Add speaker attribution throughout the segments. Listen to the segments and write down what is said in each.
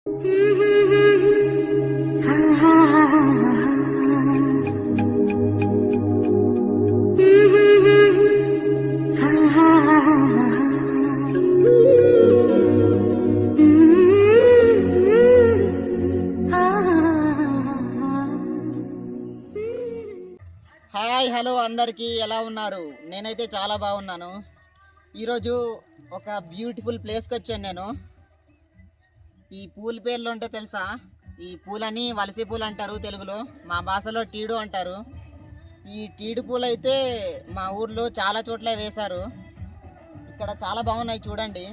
Speaker 1: Hi hello అందరికీ ఎలా ఉన్నారు? నేనైతే చాలా బాగున్నాను. ఈరోజు ఒక బ్యూటిఫుల్ ప్లేస్కి వచ్చాను నేను. ఈ పూల పేర్లు ఉంటే తెలుసా? ఈ పూలని వలస పూలు అంటారు తెలుగులో, మా భాషలో టీడు అంటారు. ఈ టీడు పూలు అయితే మా ఊర్లో చాలా చోట్ల వేశారు. ఇక్కడ చాలా బాగున్నాయి చూడండి.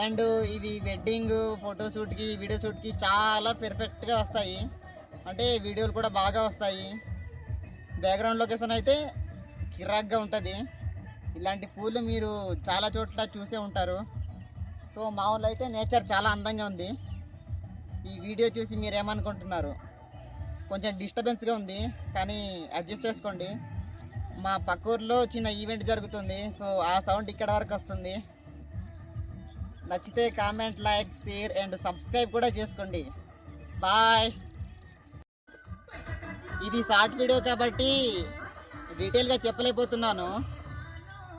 Speaker 1: అండ్ ఇవి వెడ్డింగ్ ఫోటోషూట్కి వీడియో షూట్కి చాలా పర్ఫెక్ట్గా వస్తాయి. అంటే వీడియోలు కూడా బాగా వస్తాయి. బ్యాక్గ్రౌండ్ లొకేషన్ అయితే కిరాక్గా ఉంటుంది. ఇలాంటి పూలు మీరు చాలా చోట్ల చూసే ఉంటారు. సో మా ఊళ్ళో అయితే నేచర్ చాలా అందంగా ఉంది. ఈ వీడియో చూసి మీరు ఏమనుకుంటున్నారు? కొంచెం డిస్టర్బెన్స్గా ఉంది, కానీ అడ్జస్ట్ చేసుకోండి. మా పక్క ఊర్లో చిన్న ఈవెంట్ జరుగుతుంది, సో ఆ సౌండ్ ఇక్కడ వరకు వస్తుంది. నచ్చితే comment, like, share and subscribe కూడా చేసుకోండి. బాయ్. ఇది షార్ట్ వీడియో కాబట్టి డీటెయిల్గా చెప్పలేకపోతున్నాను.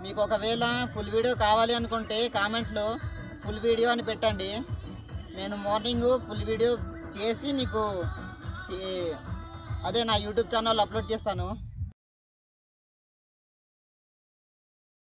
Speaker 1: మీకు ఒకవేళ ఫుల్ వీడియో కావాలి అనుకుంటే కామెంట్లో ఫుల్ వీడియో అని పెట్టండి. నేను మార్నింగ్ ఫుల్ వీడియో చేసి మీకు అదే నా యూట్యూబ్ ఛానల్ అప్లోడ్ చేస్తాను.